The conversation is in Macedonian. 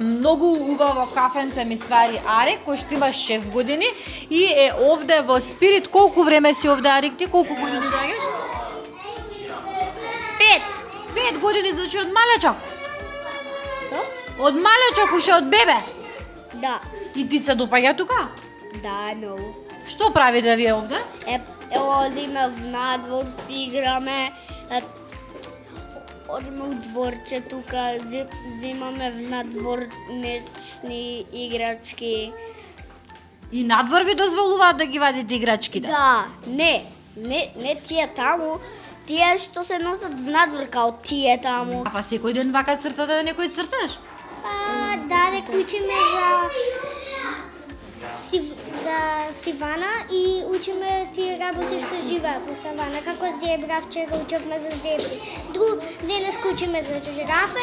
многу убаво кафенце ми свари Арек, кој што има 6 години и е овде во Спирит. Колку време си овде, Арек, ти? Колку години доаѓаш? 5 години, значи од малечок. Што? Од малечок, уште од бебе. Да. И ти се допаѓа тука? Да, многу. Што прави да ви е овде? Одиме в надвор, си играме, одиме у дворче тука, зимаме в надворнечни играчки. И надвор ви дозволуваат да ги вадите играчките? Да, не тие таму, тие што се носат в надвор, као тие таму. А секој ден вака цртате да некој црташ? Да, дека учиме за Сивана и учиме тие работи што живеат во савана, како зебра, вчера учевме за зебри. Денес учиме за жирафа